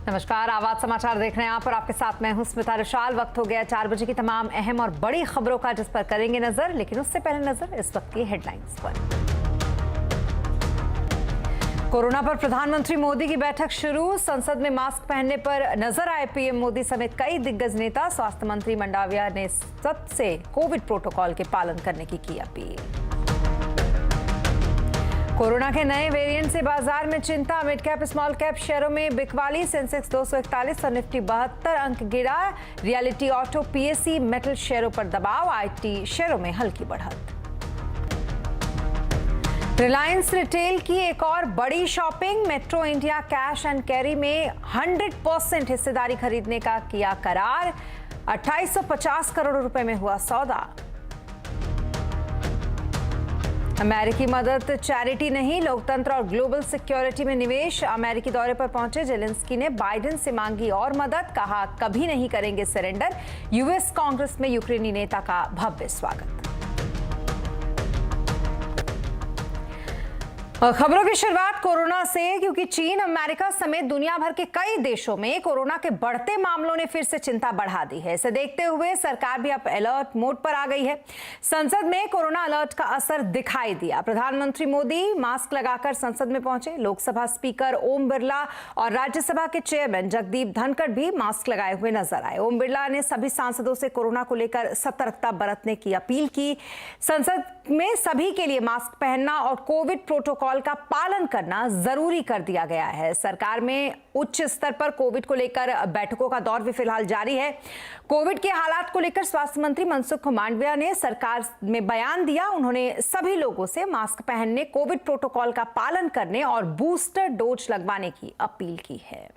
नमस्कार, आवाज समाचार देख रहे हैं आप और आपके साथ मैं हूं स्मिता रुशाल। वक्त हो गया 4 बजे की तमाम अहम और बड़ी खबरों का, जिस पर करेंगे नजर। लेकिन उससे पहले नजर इस वक्त की हेडलाइंस पर। कोरोना पर प्रधानमंत्री मोदी की बैठक शुरू। संसद में मास्क पहनने पर नजर आए पीएम मोदी समेत कई दिग्गज नेता। स्वास्थ्य मंत्री मंडाविया ने सबसे कोविड प्रोटोकॉल के पालन करने की अपील। कोरोना के नए वेरिएंट से बाजार में चिंता। मिड कैप स्मॉल कैप शेयरों में बिकवाली। सेंसेक्स 241 और निफ्टी 72 अंक गिरा। रियलिटी, ऑटो, पीएससी, मेटल शेयरों पर दबाव। आईटी शेयरों में हल्की बढ़त। रिलायंस रिटेल की एक और बड़ी shopping. Metro India cash and carry में 100% हिस्सेदारी खरीदने का किया करार। 2850 करोड़ रुपए में हुआ सौदा। अमेरिकी मदद चैरिटी नहीं, लोकतंत्र और ग्लोबल सिक्योरिटी में निवेश। अमेरिकी दौरे पर पहुंचे जेलेंस्की ने बाइडेन से मांगी और मदद। कहा कभी नहीं करेंगे सरेंडर। यूएस कांग्रेस में यूक्रेनी नेता का भव्य स्वागत। खबरों की शुरुआत कोरोना से, क्योंकि चीन, अमेरिका समेत दुनिया भर के कई देशों में कोरोना के बढ़ते मामलों ने फिर से चिंता बढ़ा दी है। इसे देखते हुए सरकार भी अब अलर्ट मोड पर आ गई है। संसद में कोरोना अलर्ट का असर दिखाई दिया। प्रधानमंत्री मोदी मास्क लगाकर संसद में पहुंचे। लोकसभा स्पीकर ओम बिरला और राज्यसभा के चेयरमैन जगदीप धनखड़ भी मास्क लगाए हुए नजर आए। ओम बिरला ने सभी सांसदों से कोरोना को लेकर सतर्कता बरतने की अपील की। संसद में सभी के लिए मास्क पहनना और कोविड प्रोटोकॉल का पालन करना जरूरी कर दिया गया है। सरकार में उच्च स्तर पर कोविड को लेकर बैठकों का दौर भी फिलहाल जारी है। कोविड के हालात को लेकर स्वास्थ्य मंत्री मनसुख मांडविया ने सरकार में बयान दिया। उन्होंने सभी लोगों से मास्क पहनने, कोविड प्रोटोकॉल का पालन करने और बूस्टर डोज लगवाने की अपील की है।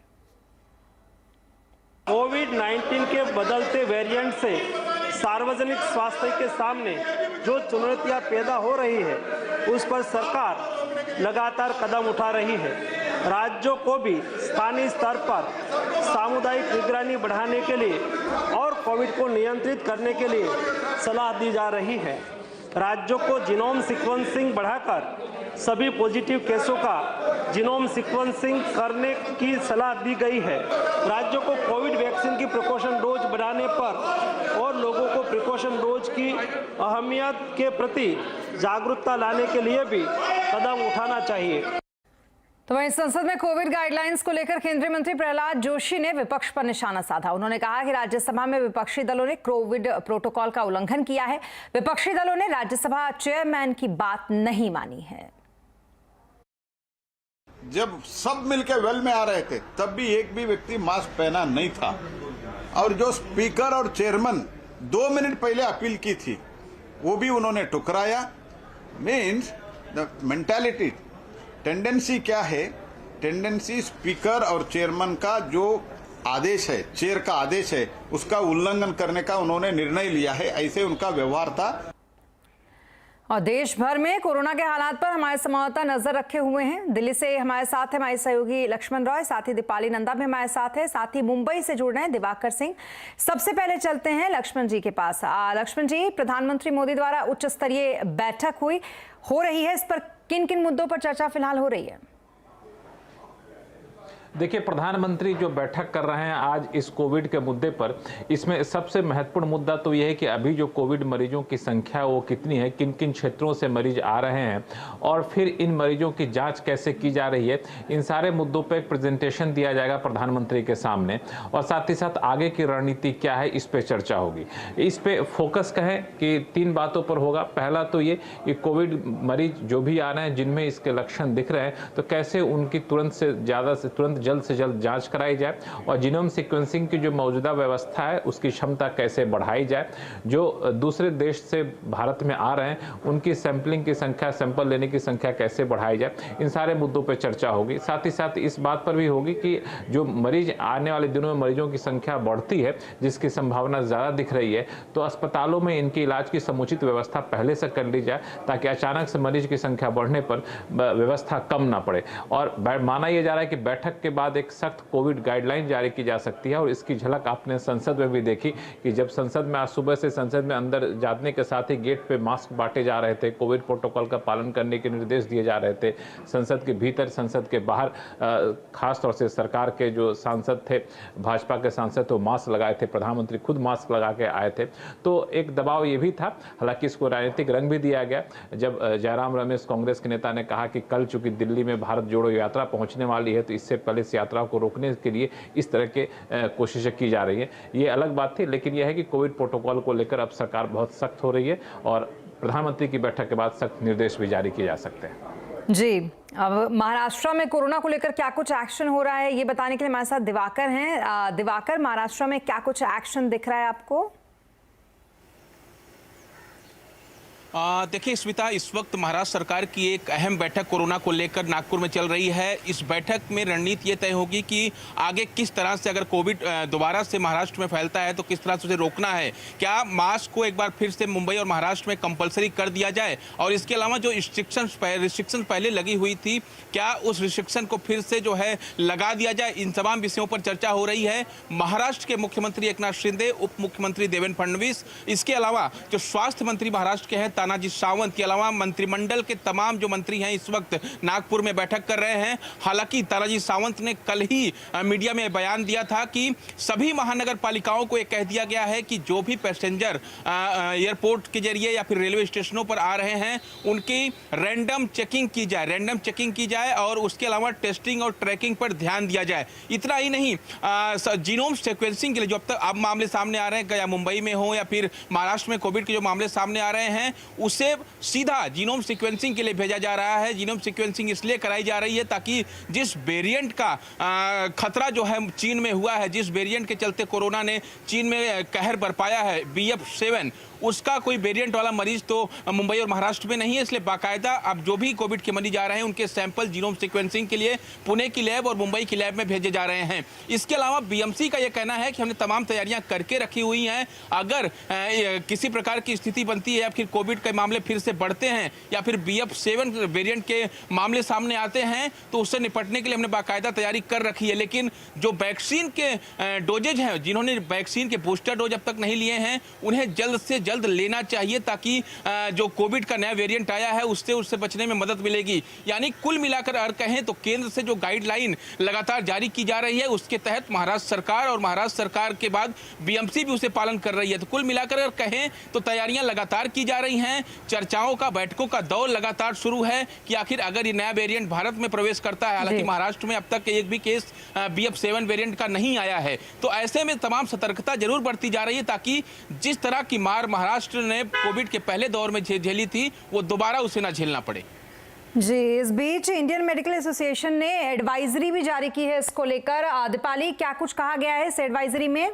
कोविड-19 के बदलते वेरिएंट से सार्वजनिक स्वास्थ्य के सामने जो चुनौतियां पैदा हो रही है, उस पर सरकार लगातार कदम उठा रही है। राज्यों को भी स्थानीय स्तर पर सामुदायिक निगरानी बढ़ाने के लिए और कोविड को नियंत्रित करने के लिए सलाह दी जा रही है। राज्यों को जीनोम सीक्वेंसिंग बढ़ाकर सभी पॉजिटिव केसों का जीनोम सीक्वेंसिंग करने की सलाह दी गई है। राज्यों को कोविड वैक्सीन की प्रिकॉशन डोज बढ़ाने पर और लोगों को प्रिकॉशन डोज की अहमियत के प्रति जागरूकता लाने के लिए भी कदम उठाना चाहिए। तो वहीं संसद में कोविड गाइडलाइंस को लेकर केंद्रीय मंत्री प्रहलाद जोशी ने विपक्ष पर निशाना साधा। उन्होंने कहा कि राज्यसभा में विपक्षी दलों ने कोविड प्रोटोकॉल का उल्लंघन किया है। विपक्षी दलों ने राज्यसभा चेयरमैन की बात नहीं मानी है। जब सब मिलकर वेल में आ रहे थे, तब भी एक भी व्यक्ति मास्क पहना नहीं था। और जो स्पीकर और चेयरमैन 2 मिनट पहले अपील की थी, वो भी उन्होंने ठुकराया। मीन्स द मेंटालिटी, टेंडेंसी क्या है? टेंडेंसी स्पीकर और चेयरमैन का जो आदेश है, चेयर का आदेश है, उसका उल्लंघन करने का उन्होंने निर्णय लिया है। ऐसे उनका व्यवहार था। और देश भर में कोरोना के हालात पर हमारे संवाददाता नजर रखे हुए हैं। दिल्ली से हमारे साथ है हमारे सहयोगी लक्ष्मण रॉय, साथ ही दीपाली नंदा भी हमारे साथ है, साथ ही मुंबई से जुड़ रहे हैं दिवाकर सिंह। सबसे पहले चलते हैं लक्ष्मण जी के पास। लक्ष्मण जी, प्रधानमंत्री मोदी द्वारा उच्च स्तरीय बैठक हो रही है। इस पर किन किन मुद्दों पर चर्चा फिलहाल हो रही है? देखिए, प्रधानमंत्री जो बैठक कर रहे हैं आज इस कोविड के मुद्दे पर, इसमें सबसे महत्वपूर्ण मुद्दा तो यह है कि अभी जो कोविड मरीजों की संख्या वो कितनी है, किन किन क्षेत्रों से मरीज आ रहे हैं और फिर इन मरीजों की जांच कैसे की जा रही है। इन सारे मुद्दों पर एक प्रेजेंटेशन दिया जाएगा प्रधानमंत्री के सामने और साथ ही साथ आगे की रणनीति क्या है, इस पर चर्चा होगी। इस पर फोकस कहें कि 3 बातों पर होगा। पहला तो ये कि कोविड मरीज जो भी आ रहे हैं, जिनमें इसके लक्षण दिख रहे हैं, तो कैसे उनकी तुरंत जल्द से जल्द जांच कराई जाए और जीनोम सीक्वेंसिंग की जो मौजूदा व्यवस्था है उसकी क्षमता कैसे बढ़ाई जाए। जो दूसरे देश से भारत में आ रहे हैं उनकी सैंपलिंग की संख्या, सैंपल लेने की संख्या कैसे बढ़ाई जाए। इन सारे मुद्दों पर चर्चा होगी। साथ ही साथ इस बात पर भी होगी कि जो मरीज आने वाले दिनों में मरीजों की संख्या बढ़ती है, जिसकी संभावना ज़्यादा दिख रही है, तो अस्पतालों में इनके इलाज की समुचित व्यवस्था पहले से कर ली जाए ताकि अचानक से मरीज की संख्या बढ़ने पर व्यवस्था कम ना पड़े। और माना यह जा रहा है कि बैठक के बाद एक सख्त कोविड गाइडलाइन जारी की जा सकती है। और इसकी झलक आपने संसद में भी देखी कि जब संसद में आज सुबह से संसद में अंदर जाने के साथ ही गेट पे मास्क बांटे जा रहे थे, कोविड प्रोटोकॉल का पालन करने के निर्देश दिए जा रहे थे। संसद के भीतर, संसद के बाहर खास तौर से सरकार के जो सांसद थे, भाजपा के सांसद, तो मास्क लगाए थे। प्रधानमंत्री खुद मास्क लगा के आए थे। तो एक दबाव ये भी था, हालांकि इसको राजनीतिक रंग भी दिया गया जब जयराम रमेश कांग्रेस के नेता ने कहा कि कल चूंकि दिल्ली में भारत जोड़ो यात्रा पहुंचने वाली है, तो इससे पहले इस यात्रा को रोकने के लिए इस तरह के कोशिशें की जा रही है। ये अलग बात थी, लेकिन यह है कि कोविड प्रोटोकॉल को लेकर अब सरकार बहुत सख्त हो रही है और प्रधानमंत्री की बैठक के बाद सख्त निर्देश भी जारी किए जा सकते हैं। जी, अब महाराष्ट्र में कोरोना को लेकर क्या कुछ एक्शन हो रहा है, ये बताने के लिए हमारे साथ दिवाकर हैं। दिवाकर, महाराष्ट्र में क्या कुछ एक्शन दिख रहा है आपको? देखिए स्मिता, इस वक्त महाराष्ट्र सरकार की एक अहम बैठक कोरोना को लेकर नागपुर में चल रही है। इस बैठक में रणनीति ये तय होगी कि आगे किस तरह से अगर कोविड दोबारा से महाराष्ट्र में फैलता है तो किस तरह से उसे रोकना है। क्या मास्क को एक बार फिर से मुंबई और महाराष्ट्र में कंपलसरी कर दिया जाए, और इसके अलावा जो रिस्ट्रिक्शन पहले लगी हुई थी, क्या उस रिस्ट्रिक्शन को फिर से जो है लगा दिया जाए। इन तमाम विषयों पर चर्चा हो रही है। महाराष्ट्र के मुख्यमंत्री एकनाथ शिंदे, उप मुख्यमंत्री देवेंद्र फडणवीस, इसके अलावा जो स्वास्थ्य मंत्री महाराष्ट्र के हैं तानाजी सावंत के अलावा मंत्रिमंडल के तमाम जो मंत्री हैं इस वक्त नागपुर में बैठक कर रहे हैं। हालांकि तानाजी सावंत ने कल ही मीडिया में बयान दिया था कि सभी महानगर पालिकाओं को यह कह दिया गया है कि जो भी पैसेंजर एयरपोर्ट के जरिए या फिर रेलवे स्टेशनों पर आ रहे हैं उनकी रैंडम चेकिंग की जाए और उसके अलावा टेस्टिंग और ट्रैकिंग पर ध्यान दिया जाए। इतना ही नहीं, जीनोम सीक्वेंसिंग के लिए जो अब मामले सामने आ रहे हैं, या मुंबई में हो या फिर महाराष्ट्र में कोविड के जो मामले सामने आ रहे हैं, उसे सीधा जीनोम सीक्वेंसिंग के लिए भेजा जा रहा है। जीनोम सीक्वेंसिंग इसलिए कराई जा रही है ताकि जिस वेरिएंट का खतरा जो है चीन में हुआ है, जिस वेरिएंट के चलते कोरोना ने चीन में कहर बरपाया है, BF7, उसका कोई वेरिएंट वाला मरीज तो मुंबई और महाराष्ट्र में नहीं है। इसलिए बाकायदा अब जो भी कोविड के मरीज आ रहे हैं उनके सैंपल जीनोम सीक्वेंसिंग के लिए पुणे की लैब और मुंबई की लैब में भेजे जा रहे हैं। इसके अलावा BMC का यह कहना है कि हमने तमाम तैयारियां करके रखी हुई हैं। अगर किसी प्रकार की स्थिति बनती है या फिर कोविड के मामले फिर से बढ़ते हैं या फिर BF7 वेरिएंट के मामले सामने आते हैं तो उससे निपटने के लिए हमने बाकायदा तैयारी कर रखी है। लेकिन जो वैक्सीन के डोजेज हैं, जिन्होंने वैक्सीन के बूस्टर डोज अब तक नहीं लिए हैं, उन्हें जल्द से जल्द लेना चाहिए ताकि जो कोविड का नया वेरिएंट आया है उससे बचने में मदद मिलेगी। यानी कुल मिलाकर अगर कहें तो केंद्र से जो गाइडलाइन लगातार जारी की जा रही है उसके तहत महाराष्ट्र सरकार और महाराष्ट्र सरकार के बाद BMC भी उसे पालन कर रही है। तो कुल मिलाकर अगर कहें तो तैयारियां लगातार की जा रही हैं। चर्चाओं का, बैठकों का दौर लगातार शुरू है कि आखिर अगर ये नया वेरिएंट भारत में प्रवेश करता है, हालांकि महाराष्ट्र में अब तक एक भी केस BF7 वेरिएंट का नहीं आया है, तो ऐसे में तमाम सतर्कता जरूर बढ़ती जा रही है ताकि जिस तरह की मार महाराष्ट्र ने कोविड के पहले दौर में झेली थी वो दोबारा उसे ना झेलना पड़े। जी, इस बीच इंडियन मेडिकल एसोसिएशन ने एडवाइजरी भी जारी की है इसको लेकर। दीपाली, क्या कुछ कहा गया है इस एडवाइजरी में?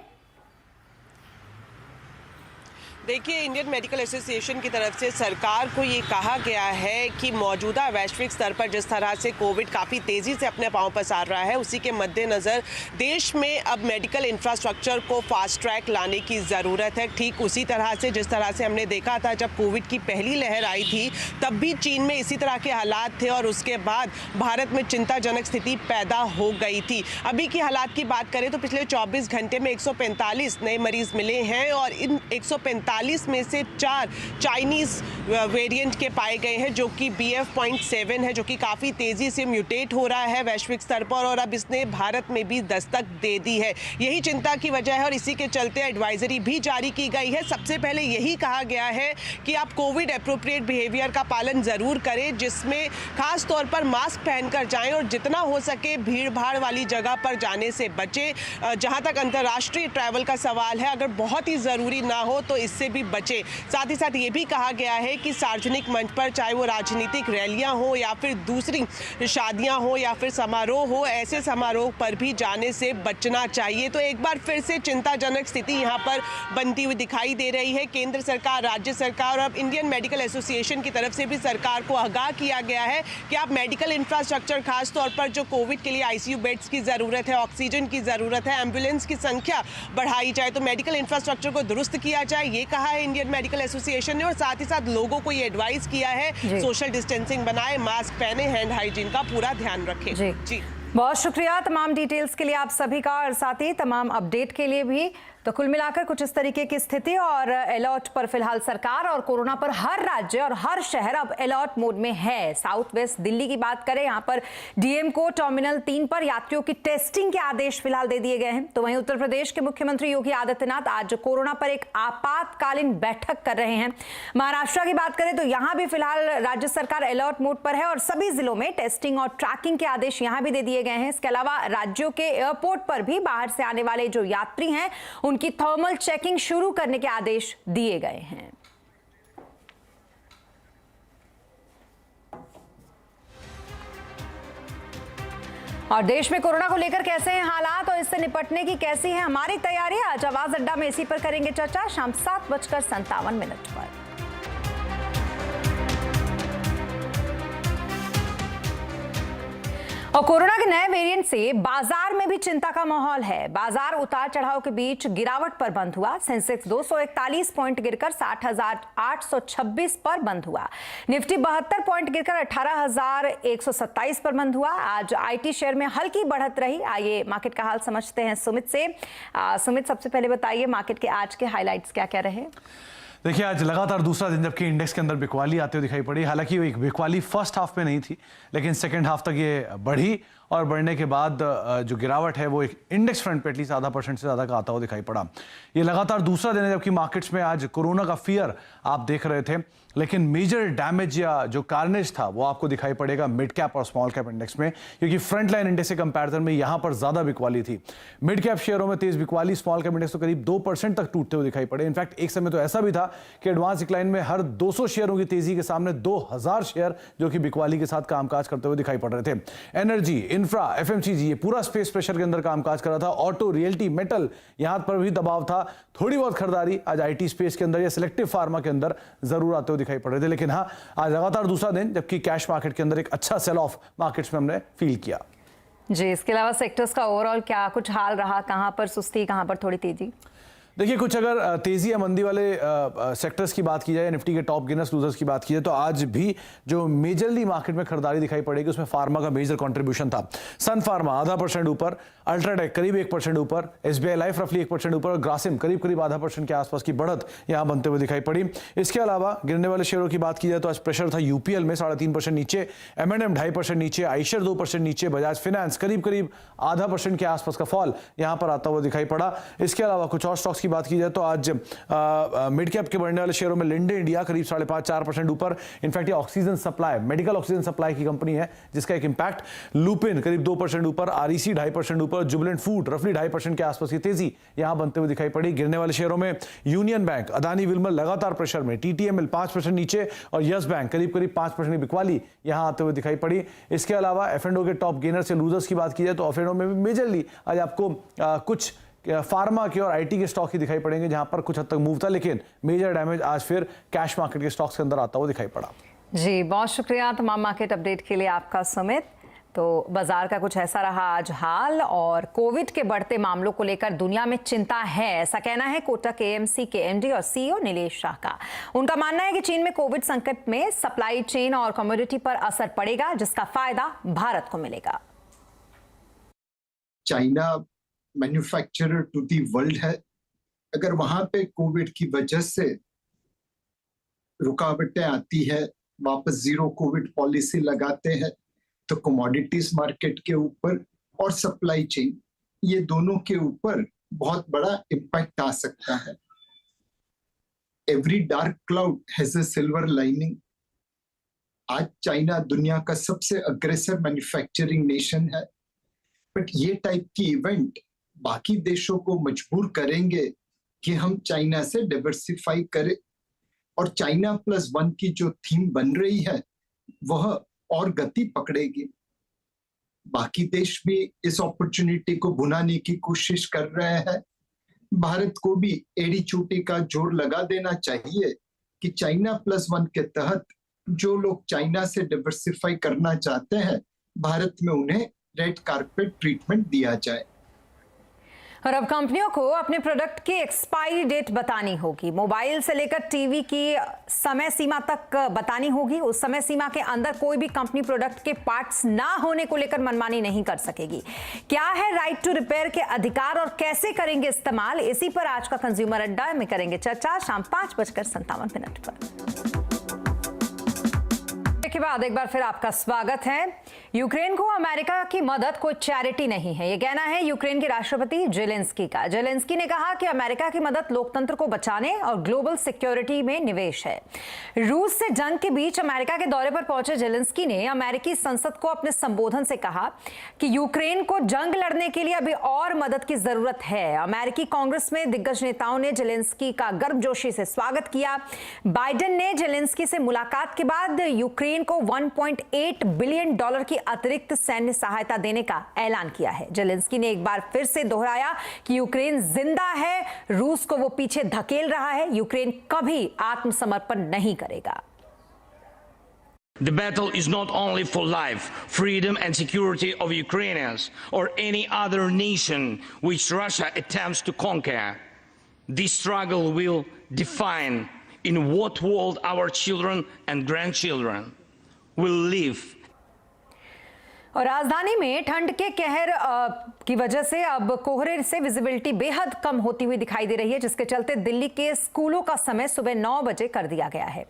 देखिए, इंडियन मेडिकल एसोसिएशन की तरफ से सरकार को ये कहा गया है कि मौजूदा वैश्विक स्तर पर जिस तरह से कोविड काफ़ी तेज़ी से अपने पांव पसार रहा है, उसी के मद्देनज़र देश में अब मेडिकल इंफ्रास्ट्रक्चर को फास्ट ट्रैक लाने की ज़रूरत है। ठीक उसी तरह से जिस तरह से हमने देखा था जब कोविड की पहली लहर आई थी, तब भी चीन में इसी तरह के हालात थे और उसके बाद भारत में चिंताजनक स्थिति पैदा हो गई थी। अभी की हालात की बात करें तो पिछले 24 घंटे में 145 नए मरीज मिले हैं और इन 145 में से 4 चाइनीज वेरिएंट के पाए गए हैं, जो कि BF.7 है, जो कि काफ़ी तेज़ी से म्यूटेट हो रहा है वैश्विक स्तर पर और अब इसने भारत में भी दस्तक दे दी है। यही चिंता की वजह है और इसी के चलते एडवाइजरी भी जारी की गई है। सबसे पहले यही कहा गया है कि आप कोविड एप्रोप्रिएट बिहेवियर का पालन ज़रूर करें, जिसमें खास तौर पर मास्क पहनकर जाएं और जितना हो सके भीड़ भाड़ वाली जगह पर जाने से बचें। जहां तक अंतर्राष्ट्रीय ट्रैवल का सवाल है, अगर बहुत ही ज़रूरी ना हो तो इससे भी बचे। साथ ही साथ ये भी कहा गया है कि सार्वजनिक मंच पर, चाहे वो राजनीतिक रैलियां हो या फिर दूसरी शादियां हो या फिर समारोह हो, ऐसे समारोह पर भी जाने से बचना चाहिए। तो एक बार फिर से चिंताजनक स्थिति यहाँ पर बनती हुई दिखाई दे रही है। केंद्र सरकार, राज्य सरकार और अब इंडियन मेडिकल एसोसिएशन की तरफ से भी सरकार को आगाह किया गया है कि आप मेडिकल इंफ्रास्ट्रक्चर, खास तौर पर जो कोविड के लिए ICU बेड्स की ज़रूरत है, ऑक्सीजन की ज़रूरत है, एम्बुलेंस की संख्या बढ़ाई जाए, तो मेडिकल इंफ्रास्ट्रक्चर को दुरुस्त किया जाए, ये कहा है इंडियन मेडिकल एसोसिएशन ने। और साथ ही साथ लोगों को ये एडवाइस किया है सोशल डिस्टेंसिंग बनाए, मास्क पहने, हैंड हाइजीन का पूरा ध्यान रखें। जी। बहुत शुक्रिया तमाम डिटेल्स के लिए आप सभी का, और साथ ही तमाम अपडेट के लिए भी। तो कुल मिलाकर कुछ इस तरीके की स्थिति और अलर्ट पर फिलहाल सरकार, और कोरोना पर हर राज्य और हर शहर अब अलर्ट मोड में है। साउथ वेस्ट दिल्ली की बात करें, यहाँ पर डीएम को टर्मिनल 3 पर यात्रियों की टेस्टिंग के आदेश फिलहाल दे दिए गए हैं। तो वहीं उत्तर प्रदेश के मुख्यमंत्री योगी आदित्यनाथ आज कोरोना पर एक आपातकालीन बैठक कर रहे हैं। महाराष्ट्र की बात करें तो यहाँ भी फिलहाल राज्य सरकार अलर्ट मोड पर है और सभी जिलों में टेस्टिंग और ट्रैकिंग के आदेश यहाँ भी दे दिए गए हैं। इसके अलावा राज्यों के एयरपोर्ट पर भी बाहर से आने वाले जो यात्री हैं उनकी थर्मल चेकिंग शुरू करने के आदेश दिए गए हैं। और देश में कोरोना को लेकर कैसे हैं हालात और इससे निपटने की कैसी है हमारी तैयारी, आज आवाज अड्डा में इसी पर करेंगे चर्चा शाम 7:57 पर। और कोरोना के नए वेरिएंट से बाजार में भी चिंता का माहौल है। बाजार उतार चढ़ाव के बीच गिरावट पर बंद हुआ। सेंसेक्स 241 पॉइंट गिरकर 60,826 पर बंद हुआ। निफ्टी 72 पॉइंट गिरकर 18,127 पर बंद हुआ। आज आईटी शेयर में हल्की बढ़त रही। आइए मार्केट का हाल समझते हैं सुमित से। सुमित, सबसे पहले बताइए मार्केट के आज के हाईलाइट्स क्या क्या रहे? देखिए, आज लगातार दूसरा दिन जबकि इंडेक्स के अंदर बिकवाली आते हुए दिखाई पड़ी। हालांकि एक बिकवाली फर्स्ट हाफ में नहीं थी, लेकिन सेकंड हाफ तक ये बढ़ी और बढ़ने के बाद जो गिरावट है वो एक इंडेक्स फ्रंट पे एटलीस्ट ½ % से ज़्यादा का आता हुआ दिखाई पड़ा। ये लगातार दूसरा दिन है जबकि मार्केट्स में आज कोरोना का फियर आप देख रहे थे, लेकिन मेजर डैमेज या जो कार्नेज था वो आपको दिखाई पड़ेगा मिड कैप और स्मॉल कैप इंडेक्स में, क्योंकि फ्रंट लाइन इंडेक्स के कंपैरिजन में यहां पर ज्यादा बिकवाली थी। मिड कैप शेयरों में तेज बिकवाली, स्मॉल कैप इंडेक्स तो करीब 2% तक टूटते हुए दिखाई पड़े। इनफैक्ट एक समय तो ऐसा भी था कि एडवांस डिक्लाइन में हर 200 शेयरों की तेजी के सामने 2000 शेयर जो कि बिकवाली के साथ कामकाज करते हुए दिखाई पड़ रहे थे। एनर्जी, इंफ्रा, एफएमसीजी, ये पूरा स्पेस प्रेशर के अंदर कामकाज कर रहा था। ऑटो, रियल्टी, मेटल, यहां पर भी दबाव था। थोड़ी बहुत खरीदारी आज आईटी स्पेस के अंदर या सिलेक्टिव फार्मा के अंदर जरूर आते हुए दिखाई पड़ रहे थे। लेकिन हाँ, आज लगातार दूसरा दिन जबकि कैश मार्केट के अंदर एक अच्छा सेल ऑफ मार्केट्स में हमने फील किया। जी, इसके अलावा सेक्टर्स का ओवरऑल क्या कुछ हाल रहा? कहां पर सुस्ती, कहां पर थोड़ी तेजी? देखिए, कुछ अगर तेजी या मंदी वाले सेक्टर्स की बात की जाए, निफ्टी के टॉप गेनर्स लूजर्स की बात की जाए, तो आज भी जो मेजरली मार्केट में खरीदारी दिखाई पड़ेगी उसमें फार्मा का मेजर कंट्रीब्यूशन था। सन फार्मा ½ % ऊपर, अल्ट्राटेक करीब 1% ऊपर, एसबीआई लाइफ रफली 1% ऊपर और ग्रासिम करीब ½ % के आसपास की बढ़त यहां बनते हुए दिखाई पड़ी। इसके अलावा गिरने वाले शेयरों की बात की जाए तो आज प्रेशर था यूपीएल में 3.5% नीचे, M&M 2.5% नीचे, आइशर 2% नीचे, बजाज फाइनेंस करीब ½ % के आसपास का फॉल यहां पर आता हुआ दिखाई पड़ा। इसके अलावा कुछ और स्टॉक्स की बात की जाए तो आज मिड कैप के बढ़ने वाले शेयरों में लिंडे इंडिया करीब 5.5-4% ऊपर। इनफैक्ट ये oxygen supply, medical oxygen supply की कंपनी है जिसका एक इंपैक्ट। लुपिन करीब 2% ऊपर, आरईसी 2.5% ऊपर, जुबिलेंट फूड रफली 2.5% के आसपास की तेजी यहां बनते हुए दिखाई पड़ी। गिरने वाले शेयरों में यूनियन बैंक, अदानी विल्मर लगातार प्रेशर में, टीटीएमएल 5% नीचे और यस बैंक करीब 5% की बिकवाली यहां आते हुए दिखाई पड़ी। इसके अलावा एफ&ओ के टॉप गेनर से लूजर्स की बात की जाए तो एफ&ओ में भी मेजरली आज आपको कुछ फार्मा के और आईटी के स्टॉक ही दिखाई पड़ेंगे जहां पर कुछ हद तक मूव था, लेकिन मेजर डैमेज आज फिर कैश मार्केट के स्टॉक्स के अंदर आता हुआ दिखाई पड़ा। जी, बहुत शुक्रिया तमाम मार्केट अपडेट के लिए आपका सुमित। तो बाजार का कुछ ऐसा रहा आज हाल, और कोविड के बढ़ते मामलों को लेकर दुनिया में चिंता है, ऐसा कहना है कोटक एएमसी के एमडी और सीईओ नीलेश शाह का। उनका मानना है कि चीन में कोविड संकट में सप्लाई चेन और कमोडिटी पर असर पड़ेगा, जिसका फायदा भारत को मिलेगा। China manufacturer to the world है। अगर वहां पे कोविड की वजह से रुकावटें आती है, वापस जीरो कोविड पॉलिसी लगाते हैं, तो कमोडिटीज मार्केट के ऊपर और सप्लाई चेन, ये दोनों के ऊपर बहुत बड़ा इम्पैक्ट आ सकता है। Every dark cloud has a silver lining. आज चाइना दुनिया का सबसे अग्रेसिव मैन्युफैक्चरिंग नेशन है, बट ये टाइप की इवेंट बाकी देशों को मजबूर करेंगे कि हम चाइना से डाइवर्सिफाई करें, और चाइना +1 की जो थीम बन रही है वह और गति पकड़ेगी। बाकी देश भी इस अपॉर्चुनिटी को भुनाने की कोशिश कर रहे हैं। भारत को भी एड़ी चोटी का जोर लगा देना चाहिए कि चाइना +1 के तहत जो लोग चाइना से डाइवर्सिफाई करना चाहते हैं, भारत में उन्हें रेड कारपेट ट्रीटमेंट दिया जाए। और अब कंपनियों को अपने प्रोडक्ट की एक्सपायरी डेट बतानी होगी। मोबाइल से लेकर टीवी की समय सीमा तक बतानी होगी। उस समय सीमा के अंदर कोई भी कंपनी प्रोडक्ट के पार्ट्स ना होने को लेकर मनमानी नहीं कर सकेगी। क्या है राइट टू रिपेयर के अधिकार और कैसे करेंगे इस्तेमाल, इसी पर आज का कंज्यूमर अड्डा में करेंगे चर्चा शाम 5:57 पर। के बाद एक बार फिर आपका स्वागत है। यूक्रेन को अमेरिका की मदद कोई चैरिटी नहीं है, यह कहना है यूक्रेन के राष्ट्रपति जेलेंस्की का। जेलेंस्की ने कहा कि अमेरिका की मदद लोकतंत्र को बचाने और ग्लोबल सिक्योरिटी में निवेश है। रूस से जंग के बीच अमेरिका के दौरे पर पहुंचे जेलेंस्की ने अमेरिकी संसद को अपने संबोधन से कहा कि यूक्रेन को जंग लड़ने के लिए अभी और मदद की जरूरत है। अमेरिकी कांग्रेस में दिग्गज नेताओं ने जेलेंस्की का गर्मजोशी से स्वागत किया। बाइडेन ने जेलेंस्की से मुलाकात के बाद यूक्रेन को $1.8 बिलियन की अतिरिक्त सैन्य सहायता देने का ऐलान किया है। जेलेंस्की ने एक बार फिर से दोहराया कि यूक्रेन जिंदा है, रूस को वो पीछे धकेल रहा है, यूक्रेन कभी आत्मसमर्पण नहीं करेगा। The battle is not only for life, freedom and security of Ukrainians or any other nation which Russia attempts to conquer. This struggle will define in what world our children and grandchildren will live. और राजधानी में ठंड के कहर की वजह से अब कोहरे से विजिबिलिटी बेहद कम होती हुई दिखाई दे रही है, जिसके चलते दिल्ली के स्कूलों का समय सुबह 9 बजे कर दिया गया है।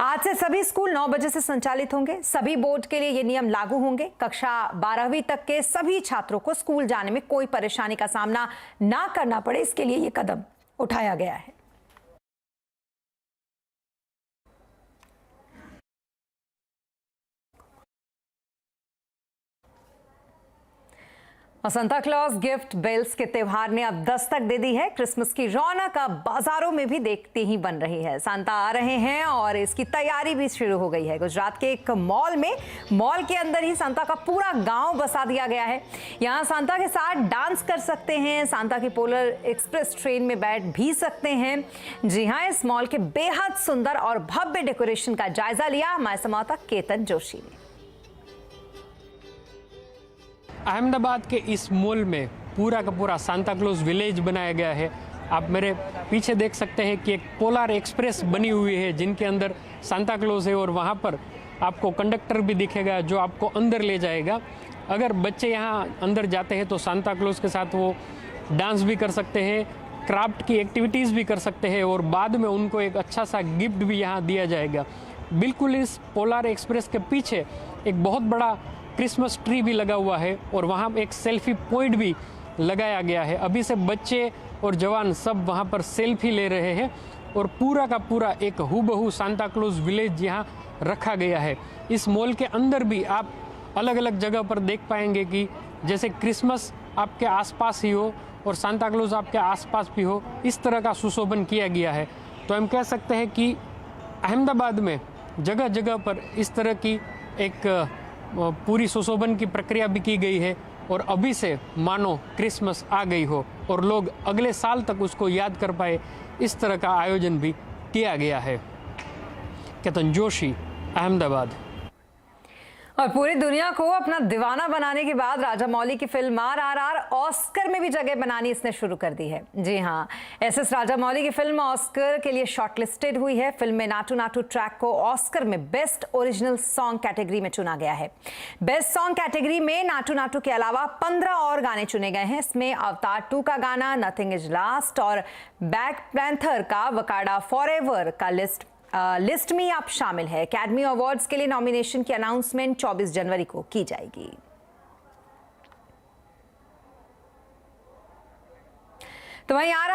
आज से सभी स्कूल 9 बजे से संचालित होंगे। सभी बोर्ड के लिए ये नियम लागू होंगे। कक्षा 12वीं तक के सभी छात्रों को स्कूल जाने में कोई परेशानी का सामना ना करना पड़े, इसके लिए ये कदम उठाया गया है। और सांता क्लॉज गिफ्ट बेल्स के त्योहार ने अब दस्तक दे दी है। क्रिसमस की रौनक अब बाजारों में भी देखते ही बन रही है। सांता आ रहे हैं और इसकी तैयारी भी शुरू हो गई है। गुजरात के एक मॉल के अंदर ही सांता का पूरा गांव बसा दिया गया है। यहाँ सांता के साथ डांस कर सकते हैं, सांता की पोलर एक्सप्रेस ट्रेन में बैठ भी सकते हैं। जी हाँ, इस मॉल के बेहद सुंदर और भव्य डेकोरेशन का जायजा लिया हमारे संवाददाता केतन जोशी ने। अहमदाबाद के इस मॉल में पूरा का पूरा सांता क्लॉज विलेज बनाया गया है। आप मेरे पीछे देख सकते हैं कि एक पोलर एक्सप्रेस बनी हुई है जिनके अंदर सांता क्लॉज है और वहाँ पर आपको कंडक्टर भी दिखेगा जो आपको अंदर ले जाएगा। अगर बच्चे यहाँ अंदर जाते हैं तो सांता क्लॉज के साथ वो डांस भी कर सकते हैं, क्राफ्ट की एक्टिविटीज़ भी कर सकते हैं और बाद में उनको एक अच्छा सा गिफ्ट भी यहाँ दिया जाएगा। बिल्कुल इस पोलर एक्सप्रेस के पीछे एक बहुत बड़ा क्रिसमस ट्री भी लगा हुआ है और वहाँ एक सेल्फी पॉइंट भी लगाया गया है। अभी से बच्चे और जवान सब वहाँ पर सेल्फी ले रहे हैं और पूरा का पूरा एक हूबहू सांता क्लॉज विलेज यहाँ रखा गया है। इस मॉल के अंदर भी आप अलग अलग जगह पर देख पाएंगे कि जैसे क्रिसमस आपके आसपास ही हो और सांता क्लॉज आपके आसपास भी हो, इस तरह का सुशोभन किया गया है। तो हम कह सकते हैं कि अहमदाबाद में जगह जगह पर इस तरह की एक पूरी सुशोभन की प्रक्रिया भी की गई है और अभी से मानो क्रिसमस आ गई हो और लोग अगले साल तक उसको याद कर पाए, इस तरह का आयोजन भी किया गया है। केतन जोशी, अहमदाबाद। और पूरी दुनिया को अपना दीवाना बनाने के बाद राजामौली की फिल्म RRR ऑस्कर में भी जगह बनानी इसने शुरू कर दी है। जी हाँ, SS राजामौली की फिल्म ऑस्कर के लिए शॉर्टलिस्टेड हुई है। फिल्म में नाटू नाटू ट्रैक को ऑस्कर में बेस्ट ओरिजिनल सॉन्ग कैटेगरी में चुना गया है। बेस्ट सॉन्ग कैटेगरी में नाटू नाटू के अलावा 15 और गाने चुने गए हैं। इसमें अवतार 2 का गाना नथिंग इज लास्ट और ब्लैक पैंथर का वकाडा फॉरएवर का लिस्ट में आप शामिल है। एकेडमी अवार्ड्स के लिए नॉमिनेशन की अनाउंसमेंट 24 जनवरी को की जाएगी। तो वहीं RRR